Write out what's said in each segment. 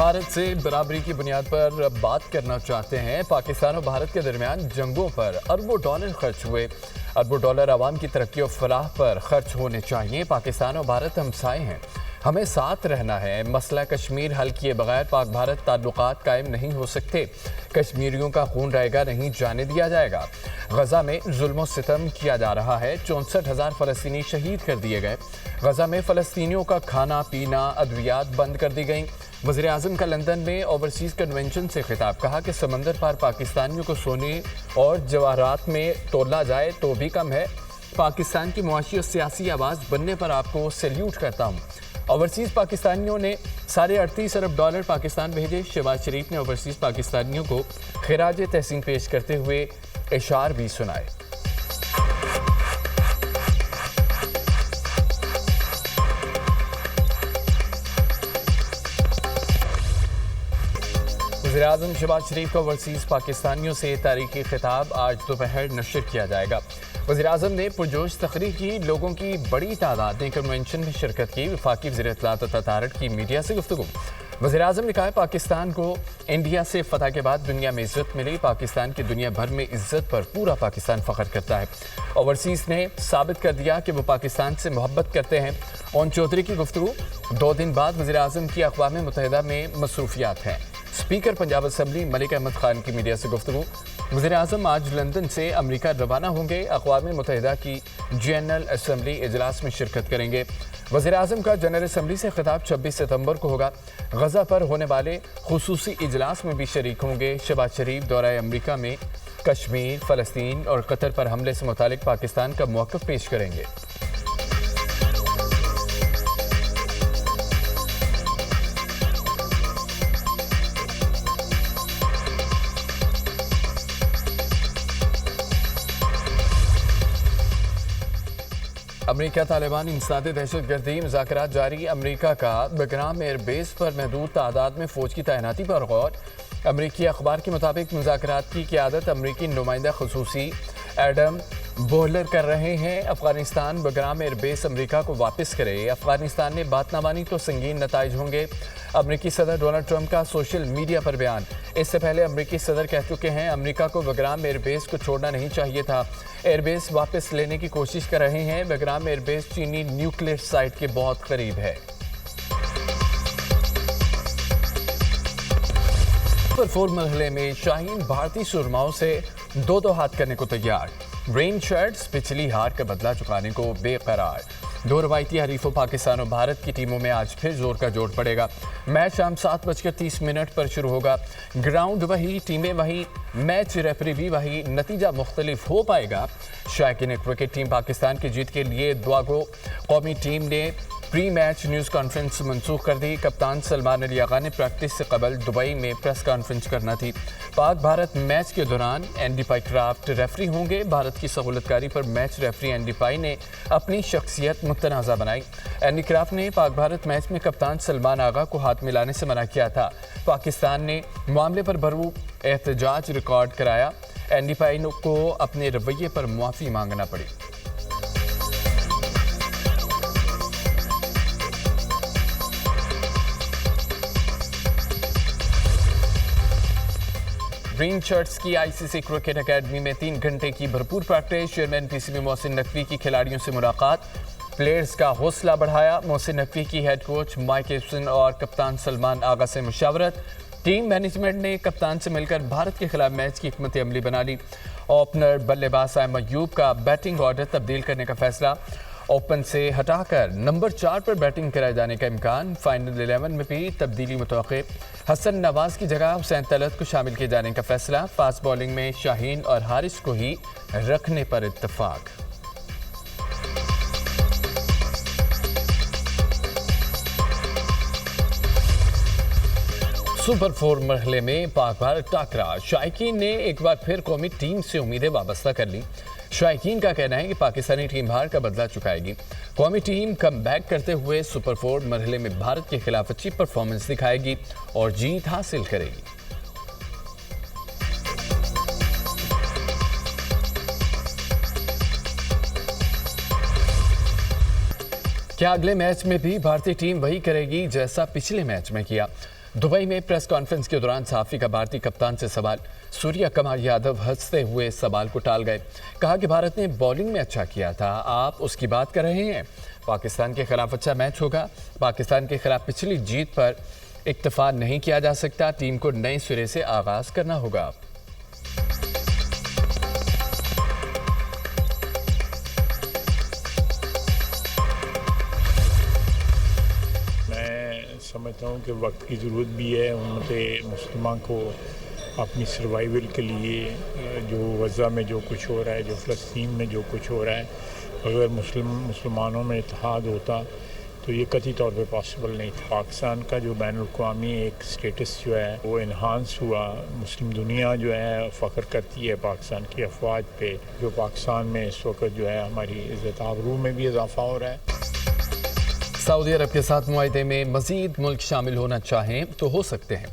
भारत से बराबरी की बुनियाद पर बात करना चाहते हैं। पाकिस्तान और भारत के दरमियान जंगों पर अरबों डॉलर खर्च हुए। अरबों डॉलर आवाम की तरक्की और फलाह पर खर्च होने चाहिए। पाकिस्तान और भारत हमसाए हैं, हमें साथ रहना है। मसला कश्मीर हल किए बगैर पाक भारत ताल्लुकात कायम नहीं हो सकते। कश्मीरियों का खून रहेगा नहीं जाने दिया जाएगा। गजा में जुल्म सितम किया जा रहा है। 64,000 फ़लस्तीनी शहीद कर दिए गए। गजा में फ़लस्तीनियों का खाना पीना अद्वियात बंद कर दी गई। वज़ीर आज़म का लंदन में ओवरसीज़ कन्वेंशन से खिताब, कहा कि समंदर पार पाकिस्तानियों को सोने और जवाहरात में तोला जाए तो भी कम है। पाकिस्तान की मुआशी और सियासी आवाज़ बनने पर आपको सैल्यूट करता हूँ। ओवरसीज़ पाकिस्तानियों ने $38.5 अरब पाकिस्तान भेजे। शहबाज शरीफ ने ओवरसीज़ पाकिस्तानियों को खिराज तहसीन पेश करते हुए इशार भी सुनाए। वज़ीर आज़म शहबाज शरीफ का ओवरसीज़ पाकिस्तानियों से तारीखी खिताब आज दोपहर नशर किया जाएगा। वज़ीर आज़म ने पुरजोश तकरीर की। लोगों की बड़ी तादाद ने कन्वेंशन में शिरकत की। वफाकी वज़ीर इत्तलात और तजारत की मीडिया से गुफ्तगू। वज़ीर आज़म ने कहा, पाकिस्तान को इंडिया से फतह के बाद दुनिया में इज्जत मिली। पाकिस्तान की दुनिया भर में इज्जत पर पूरा पाकिस्तान फ़ख्र करता है। ओवरसीज़ ने साबित कर दिया कि वो पाकिस्तान से मोहब्बत करते हैं। ओन चौधरी की गुफ्तगू। 2 दिन बाद वज़ीर आज़म की अक़वाम मुत्तहिदा में मसरूफियात हैं। स्पीकर पंजाब असम्बली मलिक अहमद खान की मीडिया से गुफ्तगू। वज़ीर आज़म आज लंदन से अमरीका रवाना होंगे। अक़वाम मुत्तहिदा की जनरल असम्बली इजलास में शिरकत करेंगे। वज़ीर आज़म का जनरल असम्बली से खिताब 26 सितंबर को होगा। गजा पर होने वाले खुसूसी इजलास में भी शरीक होंगे। शहबाज शरीफ दौरा अमरीका में कश्मीर, फ़लस्तीन और कतर पर हमले से मुतालिक पाकिस्तान का मौक़िफ़ पेश करेंगे। अमरीका तालिबान इंसदाद दहशतगर्दी मुज़ाकरात जारी। अमरीका का बगराम एयरबेस पर महदूद तादाद में फ़ौज की तैनाती पर गौर। अमरीकी अखबार के मुताबिक मुज़ाकरात की क़यादत अमरीकी नुमाइंदा ख़ुसूसी एडम बोहलर कर रहे हैं। अफगानिस्तान बगराम एयरबेस अमरीका को वापस करे। अफगानिस्तान ने बात ना मानी तो संगीन नताइज होंगे। अमरीकी सदर डोनाल्ड ट्रंप का सोशल मीडिया पर बयान। इससे पहले अमरीकी सदर कह चुके हैं, अमरीका को बगराम एयरबेस को छोड़ना नहीं चाहिए था। एयरबेस वापस लेने की कोशिश कर रहे हैं। बगराम एयरबेस चीनी न्यूक्लियर साइट के बहुत करीब है। सुपर 4 मरहले में शाहीन भारतीय सुरमाओं से 2-2 हाथ करने को तैयार। रेन शर्ट्स पिछली हार का बदला चुकाने को बेकरार। 2 रवायती हरीफों पाकिस्तान और भारत की टीमों में आज फिर जोर का जोड़ पड़ेगा। मैच शाम 7:30 पर शुरू होगा। ग्राउंड वही, टीमें वही, मैच रेफरी भी वही, नतीजा मुख्तलिफ हो पाएगा। शायकीन क्रिकेट टीम पाकिस्तान की जीत के लिए दुआ गो। कौमी टीम ने प्री मैच न्यूज़ कॉन्फ्रेंस मनसूख कर दी। कप्तान सलमान अली आगा ने प्रैक्टिस से कबल दुबई में प्रेस कॉन्फ्रेंस करना थी। पाक भारत मैच के दौरान एंडी पाइक्राफ्ट रेफरी होंगे। भारत की सहूलतकारी पर मैच रेफरी एंडी पाई ने अपनी शख्सियत मुतनाज़ा बनाई। एंडी क्राफ्ट ने पाक भारत मैच में कप्तान सलमान आगा को हाथ मिलाने से मना किया था। पाकिस्तान ने मामले पर भरपूर एहतजाज रिकॉर्ड कराया। एंडी पाई को अपने रवैये पर मुआफ़ी मांगना पड़ी। ग्रीन शर्ट्स की आईसीसी क्रिकेट एकेडमी में 3 घंटे की भरपूर practice. Chairman PCB Mohsin Naqvi की खिलाड़ियों से मुलाकात। प्लेयर्स का हौसला बढ़ाया। मोहसिन नकवी की हेड कोच माइक एप्सन और कप्तान सलमान आगा से मुशावरत। टीम मैनेजमेंट ने कप्तान से मिलकर भारत के खिलाफ मैच की हिकमत अमली बना ली। ओपनर बल्लेबाज साइम अयूब का बैटिंग ऑर्डर तब्दील करने का फैसला। ओपन से हटाकर नंबर 4 पर बैटिंग कराए जाने का इम्कान। फाइनल 11 में भी तब्दीली मुतवक्के। हसन नवाज की जगह हुसैन तलत को शामिल किए जाने का फैसला। फास्ट बॉलिंग में शाहीन और हारिस को ही रखने पर इत्तफाक। सुपर 4 मरहले में पाक भारत टाकरा। शायकीन ने एक बार फिर कौमी टीम से उम्मीदें वाबस्ता कर ली। शायकीन का कहना है कि पाकिस्तानी टीम हार का बदला चुकाएगी। कौमी टीम कम बैक करते हुए सुपर 4 मरहले में भारत के खिलाफ अच्छी परफॉर्मेंस दिखाएगी और जीत हासिल करेगी। क्या अगले मैच में भी भारतीय टीम वही करेगी जैसा पिछले मैच में किया? दुबई में प्रेस कॉन्फ्रेंस के दौरान सहाफ़ी का भारतीय कप्तान से सवाल। सूर्या कुमार यादव हंसते हुए सवाल को टाल गए। कहा कि भारत ने बॉलिंग में अच्छा किया था, आप उसकी बात कर रहे हैं। पाकिस्तान के खिलाफ अच्छा मैच होगा। पाकिस्तान के खिलाफ पिछली जीत पर इक्तफा नहीं किया जा सकता, टीम को नए सिरे से आगाज़ करना होगा। समझता हूँ कि वक्त की ज़रूरत भी है उम्मत मुस्लिमा को अपनी सर्वाइवल के लिए। जो गज़ा में जो कुछ हो रहा है, जो फ़लस्तीन में जो कुछ हो रहा है, अगर मुसलमानों में इत्तेहाद होता तो ये कतई तौर पे पॉसिबल नहीं था। पाकिस्तान का जो बैनुल-अक़वामी एक स्टेटस जो है वो इन्हांस हुआ। मुस्लिम दुनिया जो है फ़ख्र करती है पाकिस्तान की अफवाज पे। जो पाकिस्तान में इस वक्त जो है हमारी इज़्ज़त आबरू में भी इजाफ़ा हो रहा है। सऊदी अरब के साथ मुआहदे में मज़ीद मुल्क शामिल होना चाहें तो हो सकते हैं।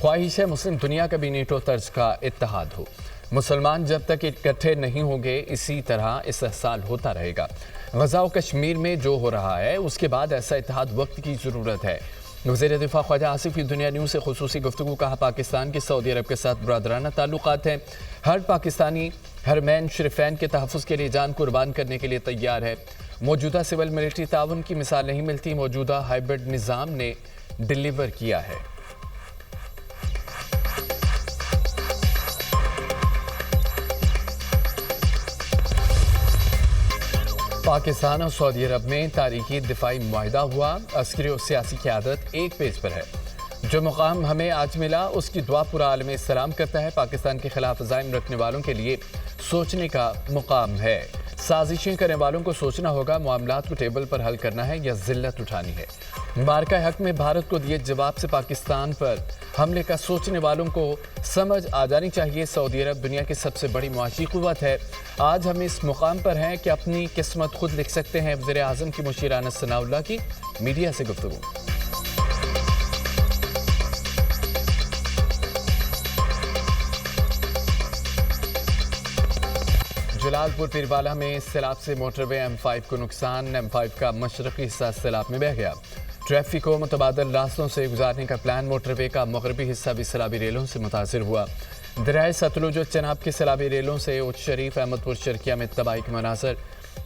ख्वाहिश है मुस्लिम दुनिया का भी नेटो तर्ज का इत्तेहाद हो। मुसलमान जब तक इकट्ठे नहीं होंगे इसी तरह इस्तेहसाल होता रहेगा। गज़ा और कश्मीर में जो हो रहा है उसके बाद ऐसा इत्तेहाद वक्त की ज़रूरत है। वज़ीर दिफ़ा ख्वाजा आसिफ की दुनिया न्यूज़ से खुसूसी गुफ्तगू। कहा पाकिस्तान के सऊदी अरब के साथ बरादराना ताल्लुकात हैं। हर पाकिस्तानी हरमैन शरीफैन के तहफ़्फ़ुज़ के लिए जान कुर्बान करने के लिए तैयार है। मौजूदा सिविल मिलिट्री ताउन की मिसाल नहीं मिलती, मौजूदा हाइब्रिड निज़ाम ने डिलीवर किया है। पाकिस्तान और सऊदी अरब में तारीखी दिफाई मुआहिदा हुआ। अस्करी और सियासी क़यादत एक पेज पर है। जो मुकाम हमें आज मिला उसकी दुआ पूरा आलम इस्लाम करता है। पाकिस्तान के खिलाफ अज़ाइम रखने वालों के लिए सोचने का मुकाम है। साजिशें करने वालों को सोचना होगा मामलात को टेबल पर हल करना है या जिल्लत उठानी है। मार्का हक में भारत को दिए जवाब से पाकिस्तान पर हमले का सोचने वालों को समझ आ जानी चाहिए। सऊदी अरब दुनिया की सबसे बड़ी मुआशी कुव्वत है। आज हम इस मुकाम पर हैं कि अपनी किस्मत खुद लिख सकते हैं। वज़ीर आज़म की मुशीर अनस सनाउल्लाह की मीडिया से गुफ्तगू। जलालपुर पीरवाला में सैलाब से मोटरवे M5 को नुकसान। M5 का मशरक़ी हिस्सा सैलाब में बह गया। ट्रैफिक को मुतबादल रास्तों से गुजारने का प्लान। मोटरवे का मगरबी हिस्सा भी सैलाबी रेलों से मुतासिर हुआ। दरियाए सतलुज और चनाब की सैलाबी रेलों से उच्च शरीफ अहमदपुर शर्किया में तबाही के मनासर।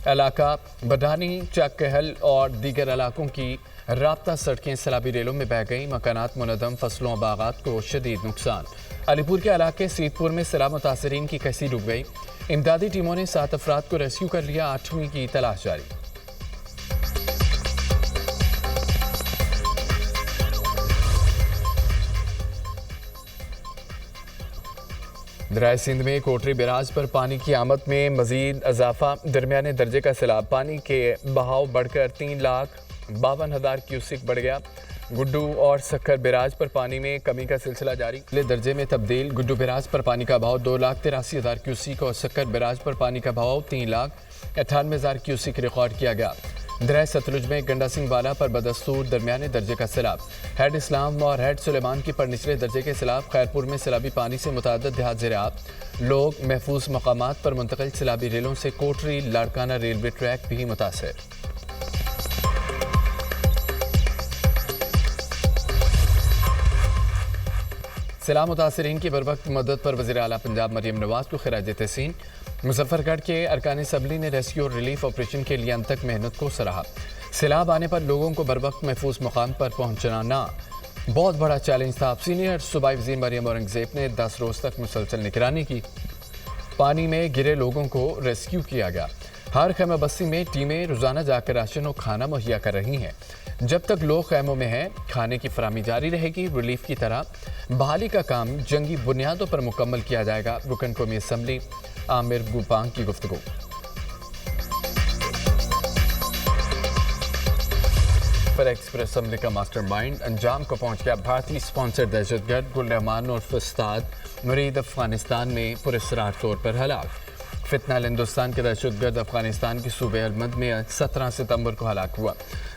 इलाका बडानी, चक कहल और दीगर इलाकों की राब्ता सड़कें सैलाबी रेलों में बह गईं। मकानात मुनद्दम, फसलों और बागात को शदीद नुकसान। अलीपुर के इलाके सीतपुर में सैलाब मुतासरीन की कसी डूब गई। इमदादी टीमों ने 7 अफराद को रेस्क्यू कर लिया। 8वीं की तलाश जारी। दरियाए सिंध में कोटरी बैराज पर पानी की आमद में मजीद इजाफा। दरमियाने दर्जे का सैलाब। पानी के बहाव बढ़कर 3,52,000 क्यूसिक बढ़ गया। गुड्डू और सक्कर बैराज पर पानी में कमी का सिलसिला जारी। अगले दर्जे में तब्दील। गुड्डू बैराज पर पानी का बहाव 2,83,000 क्यूसिक और सक्कर बैराज पर पानी का बहाव 3,98,000 क्यूसिक रिकॉर्ड किया गया। दरियाए सतलुज में गंडा सिंह वाला पर बदस्तूर दरमियाने दर्जे का सैलाब। हेड इस्लाम और हेड सुलेमान की पर निचले दर्जे के सैलाब। खैरपुर में सैलाबी पानी से मुतअद्दिद देहात ज़ेर-ए-आब। लोग महफूज मकामात पर मुंतकिल। सैलाबी रेलों से कोटरी लाड़काना रेलवे ट्रैक भी मुतासर। सैलाब मुतासरीन की बरवक्त मदद पर वज़ीर आला पंजाब मरीम नवाज को खिराज तहसीन। मुजफ्फरगढ़ के अरकान असम्बली ने रेस्क्यू और रिलीफ ऑपरेशन के लिए अंतक मेहनत को सराहा। सैलाब आने पर लोगों को बरवक्त महफूज मुकाम पर पहुँचाना बहुत बड़ा चैलेंज था। सीनियर सूबाई वज़ीर मरियम औरंगज़ेब ने 10 रोज़ तक मुसलसल निगरानी की। पानी में गिरे लोगों को रेस्क्यू किया गया। हर खैमा बस्ती में टीमें रोज़ाना जाकर राशन और खाना मुहैया कर रही हैं। जब तक लोग खैमों में हैं खाने की फराहमी जारी रहेगी। रिलीफ की तरह बहाली का काम जंगी बुनियादों पर मुकम्मल किया जाएगा। रुकन कौमी असम्बली आमिर गुपांग की गुफ्तगू। पर एक्सप्रेस असम्बली का मास्टरमाइंड अंजाम को पहुंच गया। भारतीय स्पॉन्सर दहशतगर्द गुल रहमान और फस्ताद मुरीद अफगानिस्तान में पुरस्कार तौर पर हलाक। फितनाल हिंदुस्तान के दहशतगर्द अफगानिस्तान के सूबे अलमद में 17 सितंबर को हलाक हुआ।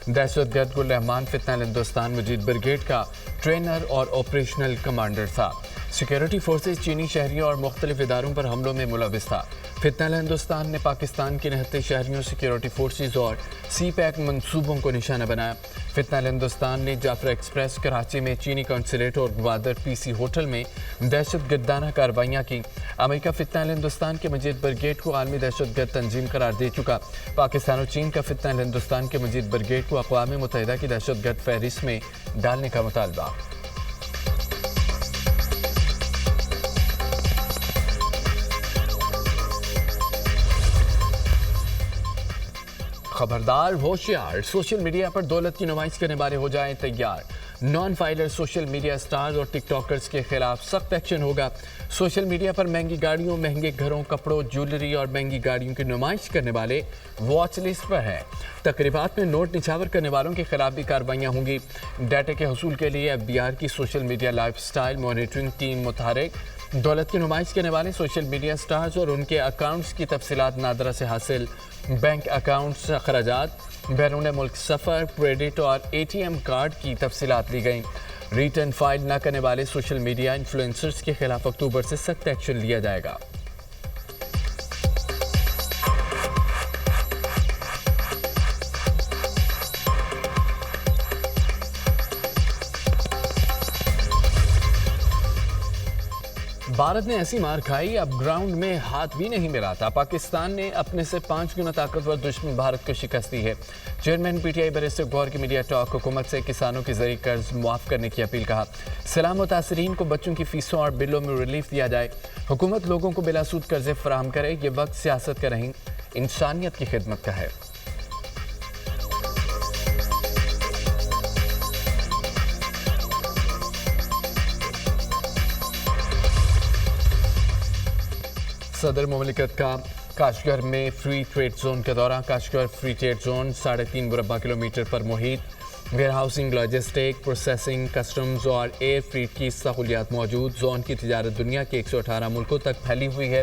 दहशतगर्द गुल रहमान फितनाल हिंदुस्तान मजीद ब्रिगेड का ट्रेनर और ऑपरेशनल कमांडर था। सिक्योरिटी फोर्सेज चीनी शहरियों और मुख्तलिफ इदारों पर हमलों में मुलविस था। फितनल हिंदुस्तान ने पाकिस्तान के निहत्ते शहरियों, सिक्योरिटी फोर्सेज और सी पैक मंसूबों को निशाना बनाया। फितनल हिंदुस्तान ने जाफर एक्सप्रेस, कराची में चीनी कौंसलेट और ग्वादर पीसी होटल में दहशत गर्दाना कार्रवाइयाँ की। अमेरिका फितनल हिंदुस्तान के मजीद ब्रिगेड को आलमी दहशत गर्द तंजीम करार दे चुका। पाकिस्तान और चीन का फितनल हिंदुस्तान के मजीद ब्रिगेड को अक़वाम मुत्तहिदा की दहशत गर्द फहरिस्त में डालने का मुतालबा। खबरदार, होशियार, सोशल मीडिया पर दौलत की नुमाइश करने वाले हो जाएं तैयार। Non filer social media stars और टिकटॉकर्स के खिलाफ सख्त एक्शन होगा। सोशल मीडिया पर महंगी गाड़ियों, महंगे घरों, कपड़ों, ज्वेलरी और महंगी गाड़ियों की नुमाइश करने वाले वॉच लिस्ट पर हैं। तकरीबात में नोट निछावर करने वालों के खिलाफ भी कार्रवाइयाँ होंगी। डाटा के हसूल के लिए FBI की social media lifestyle monitoring team मुतहरिक। दौलत की नुमाइश करने वाले सोशल मीडिया स्टार्स और उनके अकाउंट्स की तफसीलात नादरा से हासिल। बैंक अकाउंट्स, अखराजात, बैरून मुल्क सफ़र, क्रेडिट और ATM कार्ड की तफसीलात ली गई। रिटर्न फाइल न करने वाले सोशल मीडिया इन्फ्लुएंसर्स के खिलाफ अक्टूबर से सख्त एक्शन लिया जाएगा। भारत ने ऐसी मार खाई, अब ग्राउंड में हाथ भी नहीं मिलाता। पाकिस्तान ने अपने से 5 गुना ताकतवर दुश्मन भारत को शिकस्त दी है। चेयरमैन PTI बैरिस्टर गौहर की मीडिया टॉक, हुकूमत से किसानों के जरिए कर्ज मुआफ करने की अपील। कहा, सलाम मुतासरीन को बच्चों की फीसों और बिलों में रिलीफ दिया जाए। हुकूमत लोगों को बिलासूद कर्जे फराहम करे। ये वक्त सियासत का नहीं, इंसानियत की खिदमत का है। सदर मुमलिकत का काशगर में फ्री ट्रेड जोन का दौरा। काशगर फ्री ट्रेड जोन 3.5 मुरबा किलोमीटर पर मुहित। Warehousing, logistic, processing, customs और एयर फ्रीट की सहूलियात मौजूद। जोन की तिजारत दुनिया के 118 मुल्कों तक फैली हुई है।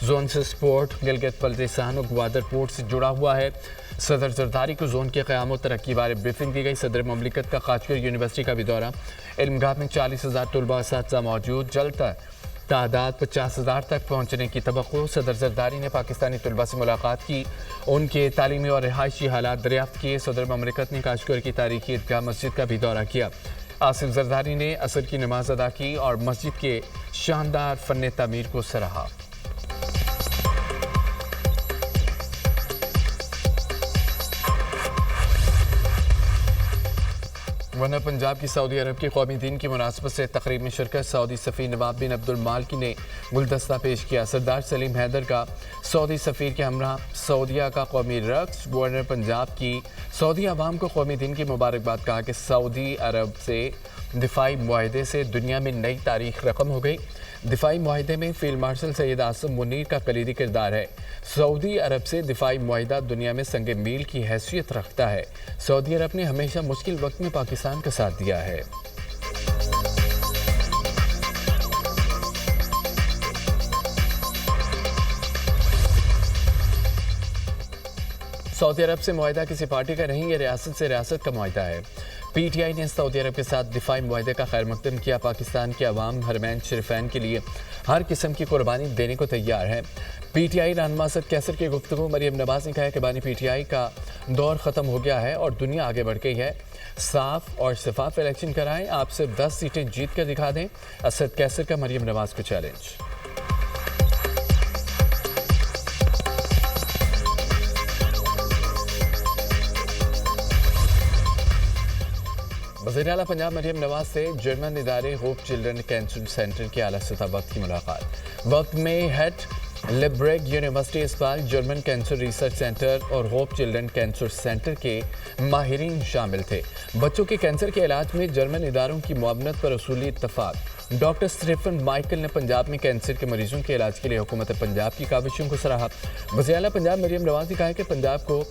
जोन से स्पोर्ट गिलगित बल्तिस्तान और ग्वादर पोर्ट से जुड़ा हुआ है। सदर जरदारी को जोन के क़याम और तरक्की बारे ब्रीफिंग दी गई। सदर मुमलिकत का काशगर यूनिवर्सिटी का भी दौरा। इल्मगाह में 40,000 तलबा असातिज़ा मौजूद। जल्द तक तादाद 50,000 तक पहुँचने की तवक्को। सदर जरदारी ने पाकिस्तानी तलबा से मुलाकात की, उनके तालीमी और रिहायशी हालात दरियाफ्त किए। सदर ममलिकत ने काशगर की तारीखी ईदगाह मस्जिद का भी दौरा किया। आसिफ जरदारी ने असर की नमाज अदा की और मस्जिद के शानदार फन तामीर को सराहा। वरना पंजाब की सऊदी अरब के कौमी दिन की मुनासबत से तकरीब में शिरकत। सऊदी सफ़ीर नवाब बिन अब्दुल मालिक ने गुलदस्ता पेश किया। सरदार सलीम हैदर का सऊदी सफ़ीर के हमरा सऊदिया का कौमी रक्स। गवर्नर पंजाब की सऊदी अवाम को कौमी दिन की मुबारकबाद। कहा कि सऊदी अरब से दिफाई मुआहदे से दुनिया में नई तारीख रकम हो गई। दिफाई मुआहदे में फील्ड मार्शल सैयद आसिम मुनीर का कलीदी किरदार है। सऊदी अरब से दिफाई मुआहदा दुनिया में संग मील की हैसियत रखता है। सऊदी अरब ने हमेशा मुश्किल वक्त में पाकिस्तान का साथ दिया है। सऊदी अरब से मुआहदा किसी पार्टी का नहीं, ये रियासत से रियासत का मुआहदा है। PTI ने सऊदी अरब के साथ दिफाई मुआहदे का खैर मकदम किया। पाकिस्तान के अवाम हरमैन शरीफैन के लिए हर किस्म की कुर्बानी देने को तैयार है। PTI रहनुमा असद कैसर की गुफ्तगू। मरियम नवाज ने कहा कि बानी PTI का दौर ख़त्म हो गया है और दुनिया आगे बढ़ गई है। साफ और शफाफ इलेक्शन कराएं, आप सिर्फ 10 सीटें जीत कर दिखा दें। असद कैसर का मरियम नवाज को चैलेंज। वज़ीर आला पंजाब मरियम नवाज से जर्मन इदारे होप चिल्ड्रन कैंसर सेंटर के आला सतह वक्त की मुलाकात। वक्त में हेड लिब्रेग यूनिवर्सिटी अस्पताल, जर्मन कैंसर रिसर्च सेंटर और होप चिल्ड्रन कैंसर सेंटर के माहिरीन शामिल थे। बच्चों के कैंसर के इलाज में जर्मन इदारों की मुआवनत पर उसूली इत्तफाक। डॉक्टर स्टीफन माइकल ने पंजाब में कैंसर के मरीजों के इलाज के लिए हुकूमत पंजाब की काविशों को सराहा। वज़ीर आला पंजाब मरियम नवाज ने कहा है कि पंजाब को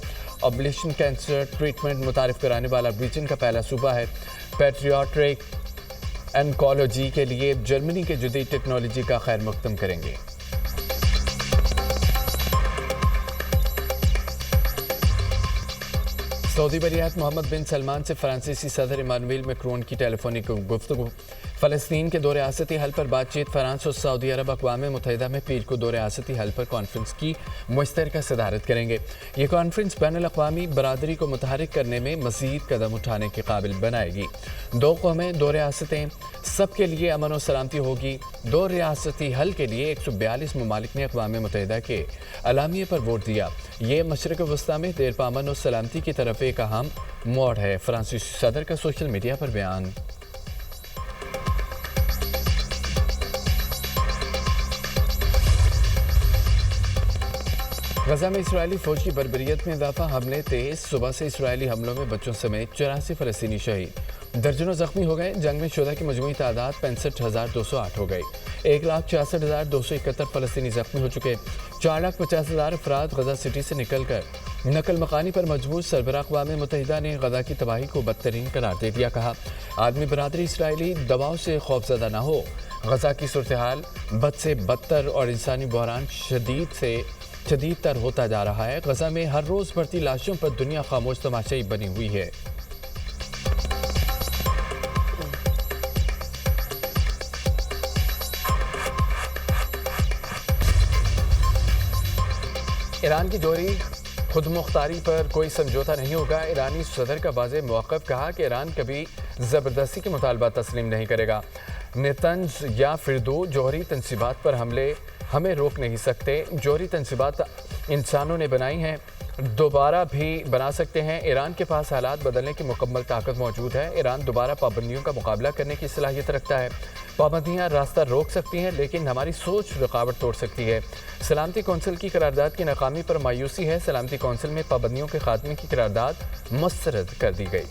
ऑबलेशन कैंसर ट्रीटमेंट मुतारिफ कराने वाला रीजन का पहला सूबा है। पैट्रियाट्रिक एनकोलॉजी के लिए जर्मनी के जदीद टेक्नोलॉजी का खैर मकदम करेंगे। सऊदी वलीअहद मोहम्मद बिन सलमान से फ्रांसीसी सदर इमानुएल मैक्रोन की टेलीफोनिक गुफ्तगू। فلسطین کے دو ریاستی حل پر بات چیت فرانس اور سعودی عرب اقوام متحدہ میں پیر کو دو ریاستی حل پر کانفرنس کی مشترکہ صدارت کریں گے۔ یہ کانفرنس بین الاقوامی برادری کو متحرک کرنے میں مزید قدم اٹھانے کے قابل بنائے گی۔ دو قومیں، دو ریاستیں، سب کے لیے امن و سلامتی ہوگی۔ دو ریاستی حل کے لیے 142 ممالک نے اقوام متحدہ کے اعلامیے پر ووٹ دیا۔ یہ مشرق وسطیٰ میں دیر پا امن و سلامتی کی طرف ایک اہم موڑ ہے۔ فرانسیسی صدر کا سوشل میڈیا پر بیان۔ غزہ میں اسرائیلی فوج کی بربریت میں اضافہ، حملے تیز، صبح سے اسرائیلی حملوں میں بچوں سمیت 84 فلسطینی شہید، درجنوں زخمی ہو گئے۔ جنگ میں شہداء کی مجموعی تعداد 65,208 ہو گئی۔ 1,66,271 فلسطینی زخمی ہو چکے۔ 4,50,000 افراد غزہ سٹی سے نکل کر نقل مکانی پر مجبور۔ سربراہ اقوام متحدہ نے غزہ کی تباہی کو بدترین قرار دے دیا۔ کہا، عالمی برادری اسرائیلی دباؤ سے خوفزدہ نہ ہو۔ غزہ کی صورتحال بد سے بدتر اور انسانی بحران شدید تر ہوتا جا رہا ہے۔ غزہ میں ہر روز بڑھتی لاشوں پر دنیا خاموش تماشائی بنی ہوئی ہے۔ ایران کی جوہری خود مختاری پر کوئی سمجھوتا نہیں ہوگا۔ ایرانی صدر کا واضح موقف، کہا کہ ایران کبھی زبردستی کے مطالبات تسلیم نہیں کرے گا۔ نتنز یا فردو جوہری تنصیبات پر حملے ہمیں روک نہیں سکتے۔ جوہری تنصیبات انسانوں نے بنائی ہیں، دوبارہ بھی بنا سکتے ہیں۔ ایران کے پاس حالات بدلنے کی مکمل طاقت موجود ہے۔ ایران دوبارہ پابندیوں کا مقابلہ کرنے کی صلاحیت رکھتا ہے۔ پابندیاں راستہ روک سکتی ہیں لیکن ہماری سوچ رکاوٹ توڑ سکتی ہے۔ سلامتی کونسل کی قرارداد کی ناکامی پر مایوسی ہے۔ سلامتی کونسل میں پابندیوں کے خاتمے کی قرارداد مسترد کر دی گئی۔